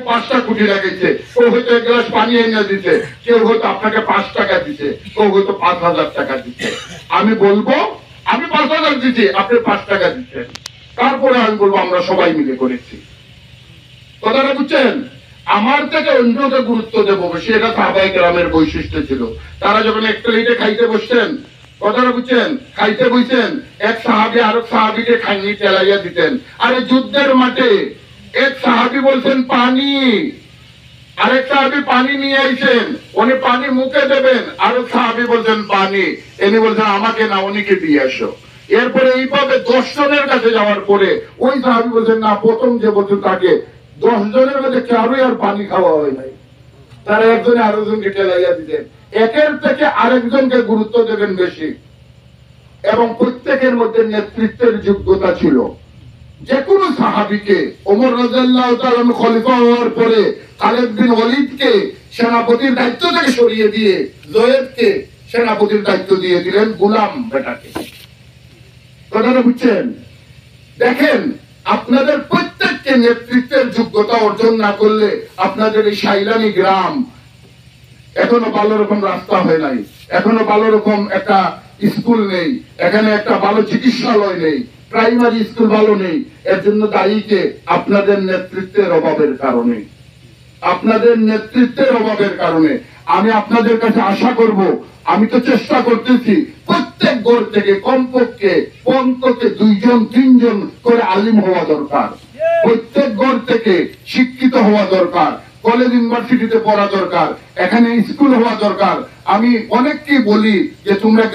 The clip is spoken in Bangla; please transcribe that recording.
5টা কোটি লাগাইছে, কেউ হয়তো 1 গ্লাস পানি এনে দিতে, কেউ হয়তো আপনাকে 5 টাকা দিতে, কেউ হয়তো 5,000 টাকা দিতে। আমি বলবো আমি 5,000 দিচ্ছি, আপনি 5 টাকা দিচ্ছেন, তারপরে আমি বলবো আমরা সবাই মিলে করেছি। কথাটা বুঝছেন? আমার থেকে অন্যকে গুরুত্ব দেবো বেশি, এটা সাহাবায়ে কেরামের বৈশিষ্ট্য ছিল। তারা যখন এক প্লেটে খাইতে বসতেন, কথাটা বুঝছেন, খাইতে বসছেন, এক সাহাবী আরেক সাহাবীকে খাইনি তেলাইয়া দিতেন। আরে যুদ্ধের মাঠে এক সাহাবী বলছেন পানি, আরেক সাহাবী পানি নিয়ে আইছেন, উনি পানি মুখে দেবেন, আরেক সাহাবী বলছেন পানি, ইনি বলছেন আমাকে না উনিকে দিয়ে আসো। এরপরে এইভাবে 10 জনের কাছে যাওয়ার পরে ওই সাহাবী বলছেন না, প্রথম যে বলছেন তাকে 10 জনের মধ্যে কারোই আর পানি খাওয়া হয় নাই। তারা একজনে আরেকজনকে ঠেলাইয়া দিতেন। একের থেকে আরেকজনকে গুরুত্ব দেবেন বেশি, এবং প্রত্যেকের মধ্যে নেতৃত্বের যোগ্যতা ছিল। যে কোনো সাহাবীকে ওমর রাদিয়াল্লাহু তাআলা খলিফা হওয়ার পরে খালিদ বিন ওয়ালিদকে সেনাপতির দায়িত্ব থেকে সরিয়ে দিয়ে জয়েদকে সেনাপতির দায়িত্ব দিয়ে দিলেন গোলাম বেটাকে। কথাটা বুঝছেন? দেখেন, আপনাদের প্রত্যেককে নেতৃত্বের যোগ্যতা অর্জন না করলে আপনাদের এই শাইলানি গ্রাম এখনো ভালো রকম রাস্তা হয় নাই, এখনো ভালো রকম একটা স্কুল নেই, এখানে একটা ভালো চিকিৎসালয় নেই, প্রাইমারি স্কুল ভালো নেই। এর জন্য দায়ীকে আপনাদের নেতৃত্বের অভাবের কারণে, আপনাদের নেতৃত্বের অভাবের কারণে। আমি আপনাদের কাছে আশা করব, আমি তো চেষ্টা করতেছি প্রত্যেক ঘর থেকে কমপক্ষে 2 জন 3 জন করে আলিম হওয়া দরকার, প্রত্যেক ঘর থেকে শিক্ষিত হওয়া দরকার, কলেজ ইউনিভার্সিটিতে পড়া দরকার, এখানে স্কুল হওয়া দরকার। আমি অনেককে বলি যে তোমরা